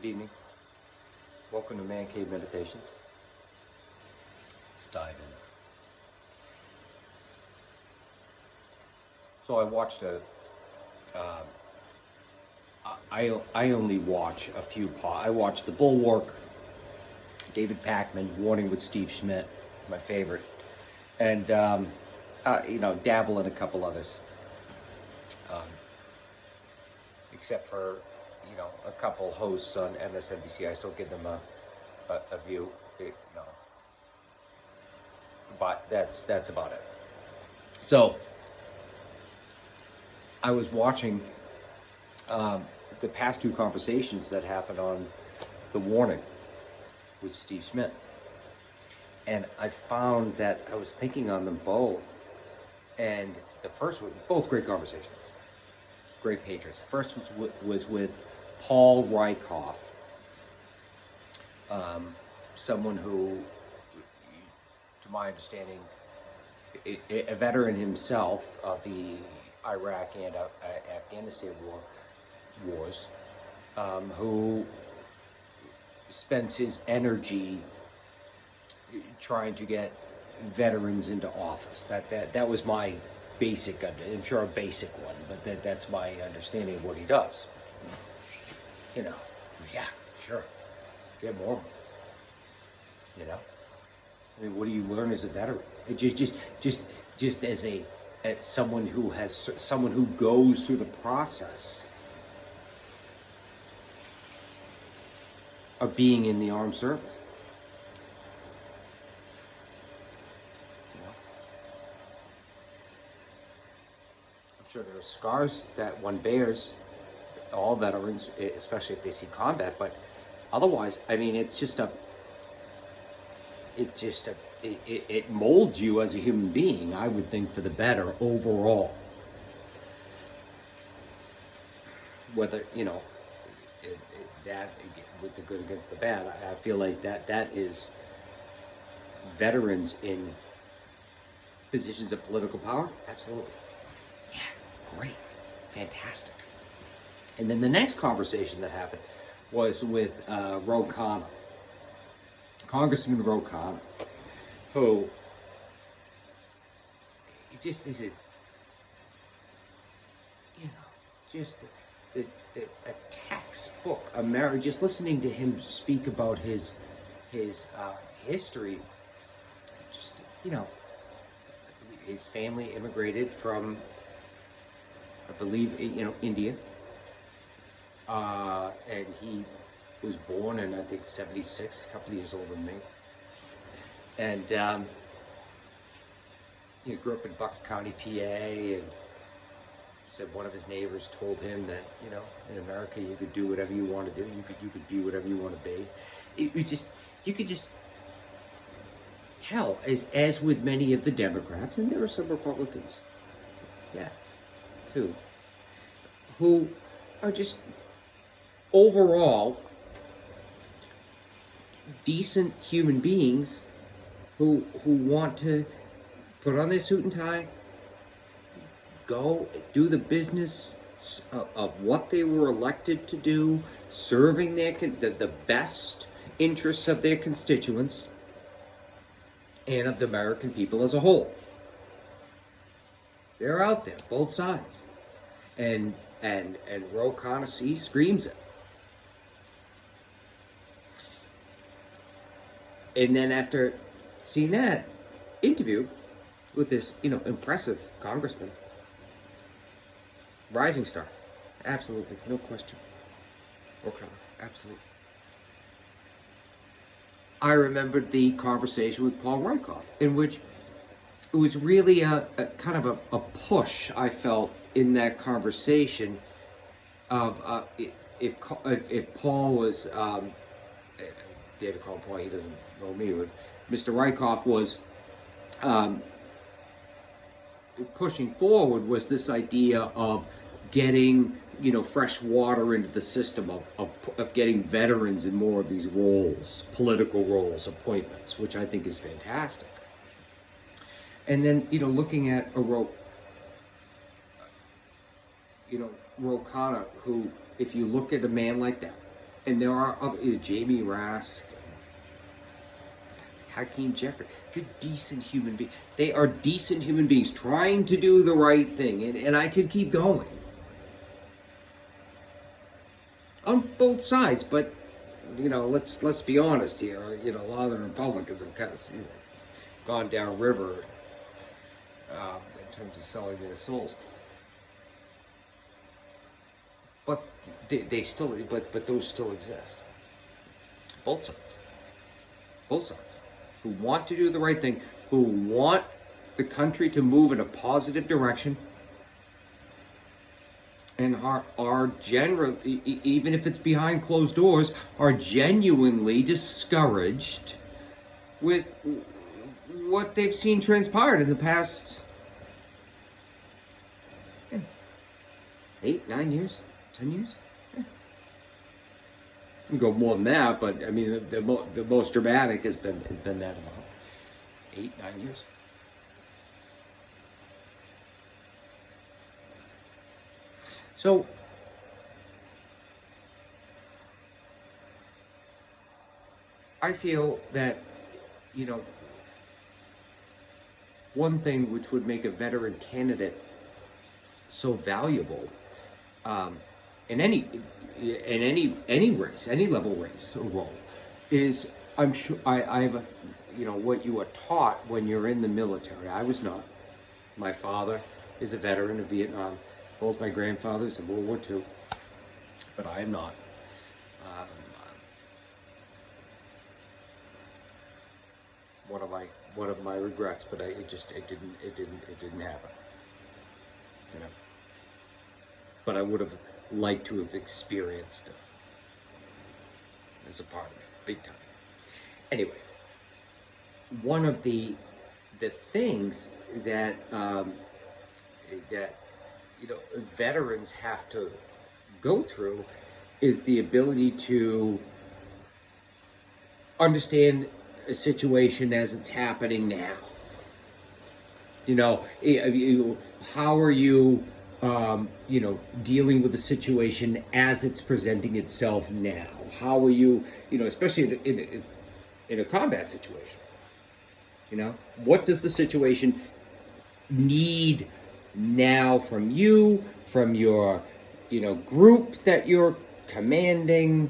Good evening. Welcome to Man Cave Meditations. Let's dive in. So I watched I only watch a few I watched The Bulwark, David Pakman, Warning with Steve Schmidt, my favorite, and dabble in a couple others. Except for a couple hosts on MSNBC, I still give them a view, but that's about it. So I was watching the past two conversations that happened on The Warning with Steve Schmidt, and I found that I was thinking on them both, and the first one, both great conversations, great patriots. The first was with Paul Rieckhoff, someone who, to my understanding, a veteran himself of the Iraq and Afghanistan wars, who spends his energy trying to get veterans into office. That was my basic, I'm sure a basic one, but that's my understanding of what he does. Yeah, sure, get more of them. I mean, what do you learn as a veteran? Just as someone who goes through the process of being in the armed service. I'm sure there are scars that one bears, all veterans, especially if they see combat, but otherwise, I mean, it molds you as a human being, I would think, for the better overall. Whether, that with the good against the bad, I feel like that is veterans in positions of political power. Absolutely. Yeah, great, fantastic. And then the next conversation that happened was with Ro Khanna, Congressman Ro Khanna, who just is a textbook just listening to him speak about his history. Just his family immigrated from, I believe, India. And he was born in, I think, 76, a couple of years older than me. And he grew up in Bucks County, PA, and said one of his neighbors told him that, in America you could do whatever you want to do, you could be whatever you want to be. You could just tell, as with many of the Democrats, and there are some Republicans, yeah, too, who are just overall decent human beings who want to put on their suit and tie, go do the business of what they were elected to do, serving the best interests of their constituents and of the American people as a whole. They're out there, both sides, and Ro Khanna screams it. And then after seeing that interview with this, impressive congressman, rising star, absolutely, no question. Okay, absolutely. I remembered the conversation with Paul Rieckhoff, in which it was really a kind of a push I felt in that conversation of if Paul was, David called Paul, he doesn't know me, but Mr. Rieckhoff was pushing forward was this idea of getting fresh water into the system of getting veterans in more of these roles, political roles, appointments, which I think is fantastic. And then looking at Ro Khanna, who, if you look at a man like that, And there are other, Jamie Rask, Hakeem Jeffrey. They're decent human beings. They are decent human beings trying to do the right thing. And I could keep going. On both sides, but let's be honest here. A lot of the Republicans have kind of gone downriver in terms of selling their souls. But they still, but those still exist. Both sides, who want to do the right thing, who want the country to move in a positive direction, and are generally, even if it's behind closed doors, are genuinely discouraged with what they've seen transpired in the past 8, 9 years, 10 years. We go more than that, but I mean the most dramatic has been that amount. 8, 9 years. So I feel that, one thing which would make a veteran candidate so valuable in any race, any level race or role, is, I'm sure, I have what you are taught when you're in the military. I was not. My father is a veteran of Vietnam. Both my grandfathers in World War II, but I am not. One of my regrets, but it didn't happen. But I would have liked to have experienced it as a part of it, big time. Anyway, one of the things that veterans have to go through is the ability to understand a situation as it's happening now. How are you, dealing with the situation as it's presenting itself now? How are you, especially in a combat situation? What does the situation need now from you, from your, group that you're commanding,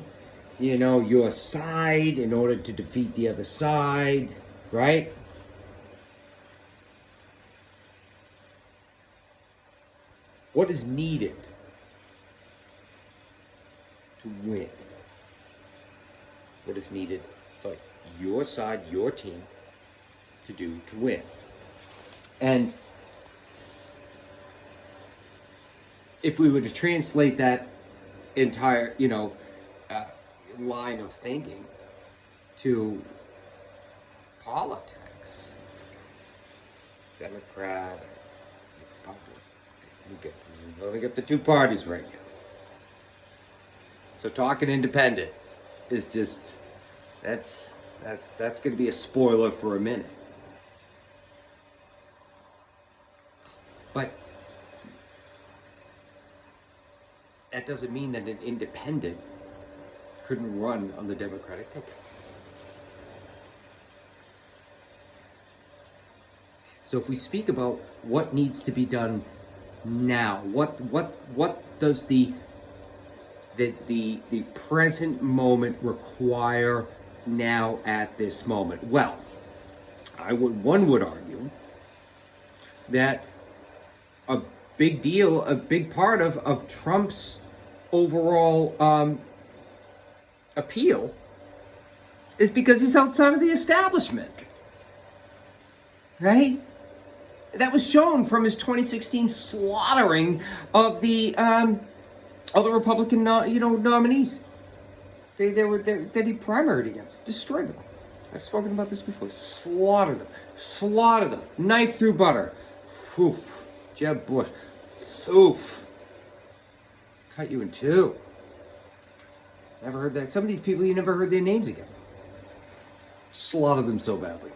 your side, in order to defeat the other side, right? What is needed to win? What is needed for your side, your team, to do to win? And if we were to translate that entire, line of thinking to politics, Democrat, Republican, we only get the two parties right now. So talking independent is just, that's going to be a spoiler for a minute. But that doesn't mean that an independent couldn't run on the Democratic ticket. So if we speak about what needs to be done now, what does the present moment require now at this moment? Well, one would argue that a big part of Trump's overall appeal is because he's outside of the establishment, right? That was shown from his 2016 slaughtering of the Republican nominees that he primaried against. Destroyed them. I've spoken about this before. Slaughtered them. Knife through butter. Oof. Jeb Bush. Oof. Cut you in two. Never heard that. Some of these people, you never heard their names again. Slaughtered them so badly.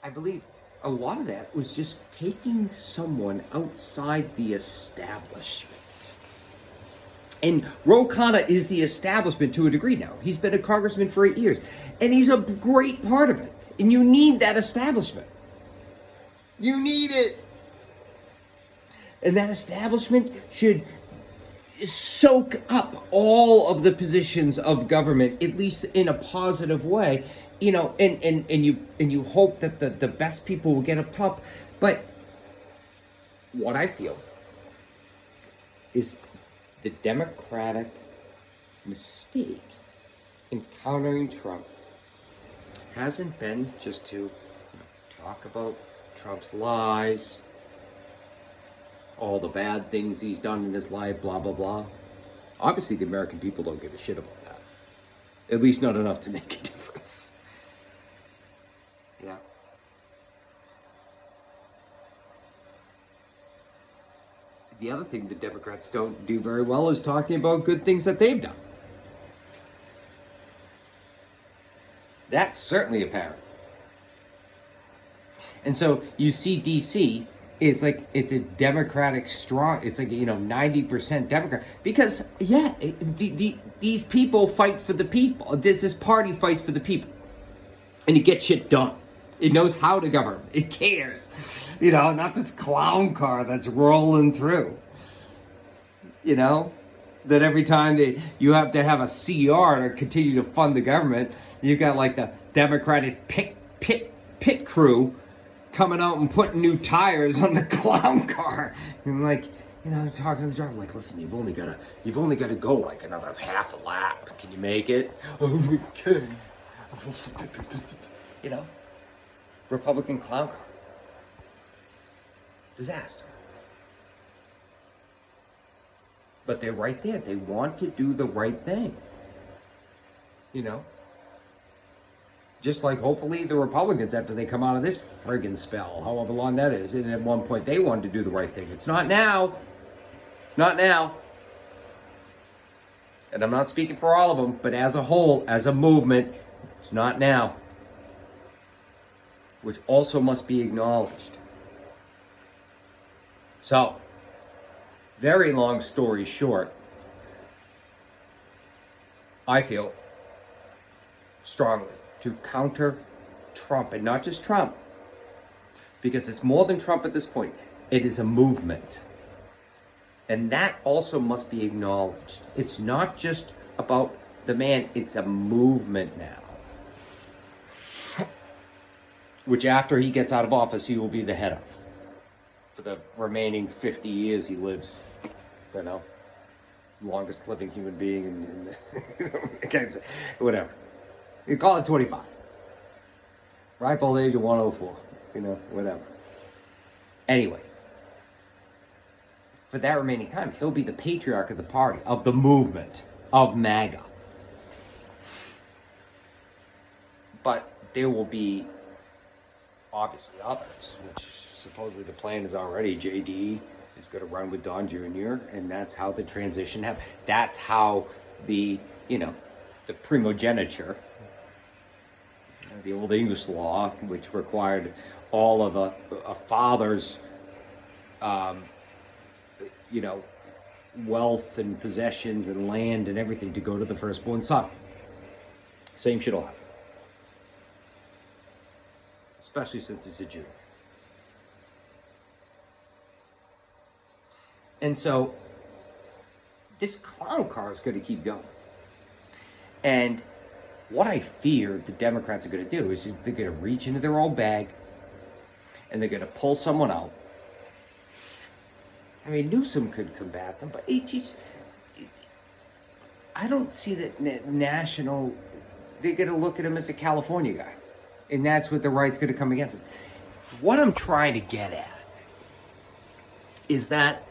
I believe a lot of that was just taking someone outside the establishment And Ro Khanna is the establishment to a degree now. He's been a congressman for 8 years. And he's a great part of it. And you need that establishment. You need it. And that establishment should soak up all of the positions of government, at least in a positive way. You know, and you hope that the best people will get up top. But what I feel is the Democratic mistake in countering Trump hasn't been just to talk about Trump's lies, all the bad things he's done in his life, blah, blah, blah. Obviously, the American people don't give a shit about that. At least not enough to make a difference. Yeah. The other thing the Democrats don't do very well is talking about good things that they've done. That's certainly apparent. And so you see DC, it's like it's a Democratic strong, it's like, 90% Democrat. Because, yeah, these people fight for the people. This party fights for the people. And it gets shit done. It knows how to govern. It cares. Not this clown car that's rolling through. That every time you have to have a CR to continue to fund the government, you've got like the Democratic pit crew coming out and putting new tires on the clown car. And talking to the driver, like, listen, you've only got to go like another half a lap. Can you make it? Okay. Republican clown car. Disaster. But they're right there. They want to do the right thing. Just like hopefully the Republicans, after they come out of this friggin' spell, however long that is, and at one point they wanted to do the right thing. It's not now. It's not now. And I'm not speaking for all of them, but as a whole, as a movement, it's not now. Which also must be acknowledged. So, very long story short, I feel strongly to counter Trump, and not just Trump, because it's more than Trump at this point. It is a movement. And that also must be acknowledged. It's not just about the man, it's a movement now. Which after he gets out of office, he will be the head of. For the remaining 50 years he lives. Longest living human being in whatever. You call it 25. Ripe old age of 104. Whatever. Anyway. For that remaining time, he'll be the patriarch of the party, of the movement, of MAGA. But there will be obviously others, which supposedly the plan is already. JD is going to run with Don Jr., and that's how the transition happens. That's how the primogeniture, the old English law, which required all of a father's, wealth and possessions and land and everything to go to the firstborn son. Same shit will happen. Especially since he's a Jew. And so, this clown car is going to keep going. And what I fear the Democrats are going to do is they're going to reach into their old bag and they're going to pull someone out. I mean, Newsom could combat them, but I don't see that national. They're going to look at him as a California guy. And that's what the right's going to come against him. What I'm trying to get at is that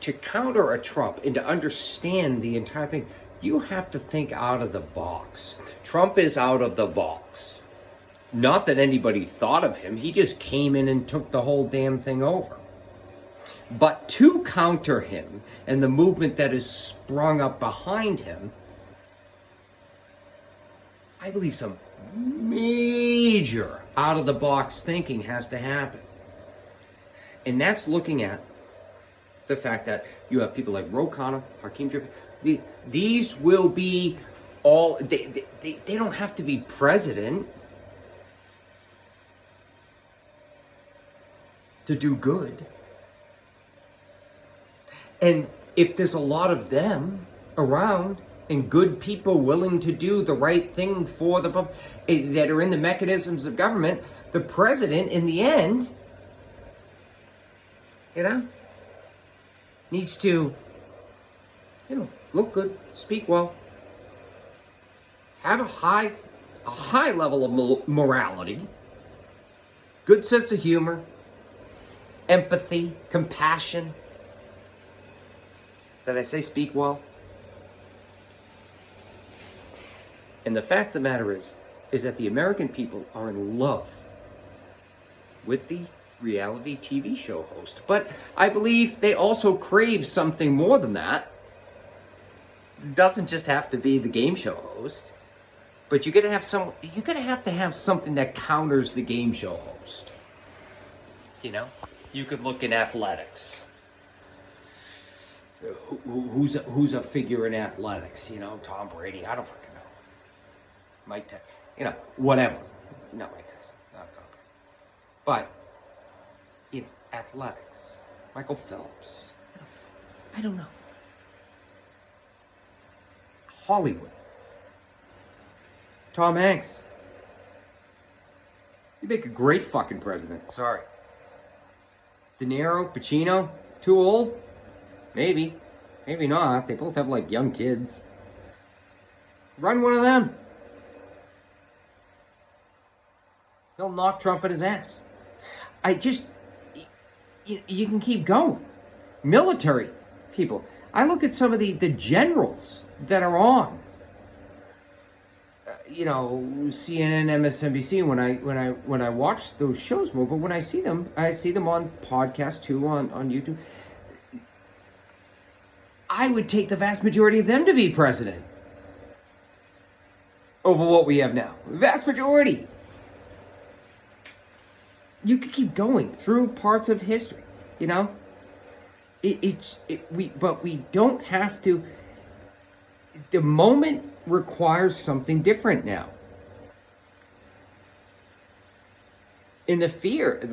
to counter a Trump and to understand the entire thing, you have to think out of the box. Trump is out of the box. Not that anybody thought of him. He just came in and took the whole damn thing over. But to counter him and the movement that is sprung up behind him, I believe some major out-of-the-box thinking has to happen. And that's looking at the fact that you have people like Ro Khanna, Hakeem Jeffries, these will be all, they don't have to be president to do good. And if there's a lot of them around and good people willing to do the right thing for the public, that are in the mechanisms of government, the president in the end, needs to, look good, speak well, have a high level of morality, good sense of humor, empathy, compassion. Did I say speak well? And the fact of the matter is that the American people are in love with the reality TV show host. But I believe they also crave something more than that. It doesn't just have to be the game show host, but you're gonna have to have something that counters the game show host. You could look in athletics. Who's a figure in athletics? Tom Brady. I don't fucking know. Mike Tyson. Whatever. Not Mike Tyson. Not Tom Brady. But athletics. Michael Phelps. I don't know. Hollywood. Tom Hanks. You make a great fucking president. Sorry. De Niro, Pacino, too old? Maybe. Maybe not. They both have like young kids. Run one of them. He'll knock Trump in his ass. You can keep going. Military people. I look at some of the generals that are on, CNN, MSNBC. When I watch those shows more, but when I see them on podcasts too, on YouTube. I would take the vast majority of them to be president over what we have now. Vast majority. You could keep going through parts of history, but we don't have to. The moment requires something different now. And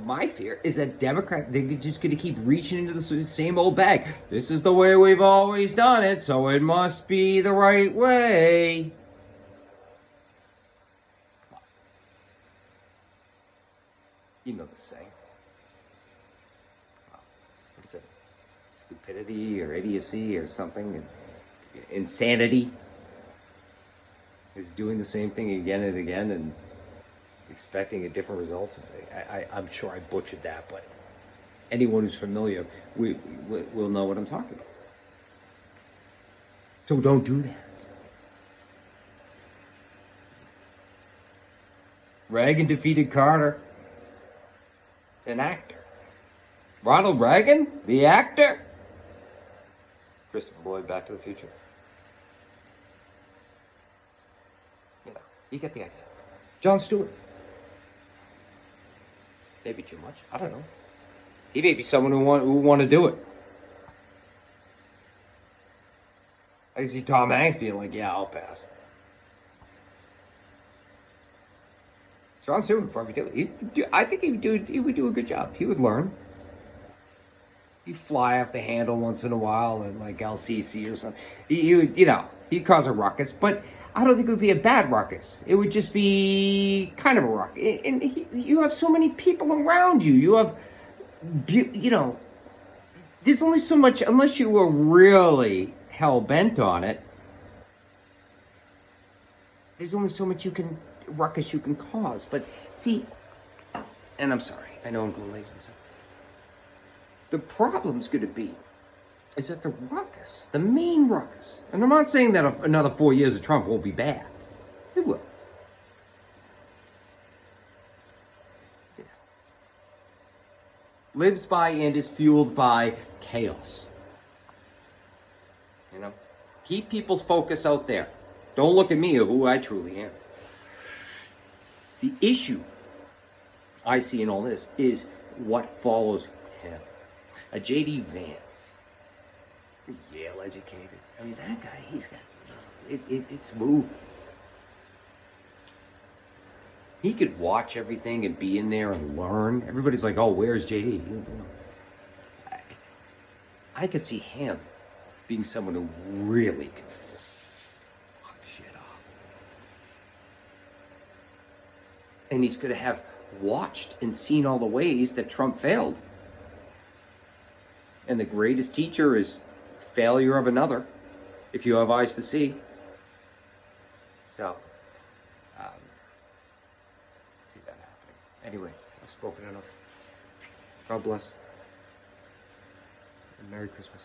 my fear is that Democrats, they're just going to keep reaching into the same old bag. This is the way we've always done it, so it must be the right way. You know the saying. What is it? Stupidity or idiocy or something? Insanity is doing the same thing again and again and expecting a different result. I'm sure I butchered that, but anyone who's familiar will know what I'm talking about. So don't do that. Reagan defeated Carter, an actor. Ronald Reagan, the actor. Christopher Lloyd, Back to the Future. You get the idea. Jon Stewart. Maybe too much. I don't know. He may be someone who want to do it. I see Tom Hanks being like, yeah, I'll pass. Jon Stewart would probably do it. I think he would do a good job. He would learn. He'd fly off the handle once in a while, and like LCC or something. He would, he'd cause a ruckus, but I don't think it would be a bad ruckus. It would just be kind of a ruckus. And you have so many people around you. You have, there's only so much, unless you were really hell-bent on it, there's only so much ruckus you can cause. But see, and I'm sorry, I know I'm going late on this. The problem's going to be is that the ruckus, the main ruckus, and I'm not saying that another 4 years of Trump won't be bad. It will. Yeah. Lives by and is fueled by chaos. Keep people's focus out there. Don't look at me or who I truly am. The issue I see in all this is what follows him. A J.D. Vance, Yale educated. I mean, that guy, he's got, it's moving. He could watch everything and be in there and learn. Everybody's like, oh, where's JD? I could see him being someone who really could fuck shit up. And he's going to have watched and seen all the ways that Trump failed. And the greatest teacher is failure of another, if you have eyes to see. So, see that happening. Anyway, I've spoken enough. God bless. And Merry Christmas.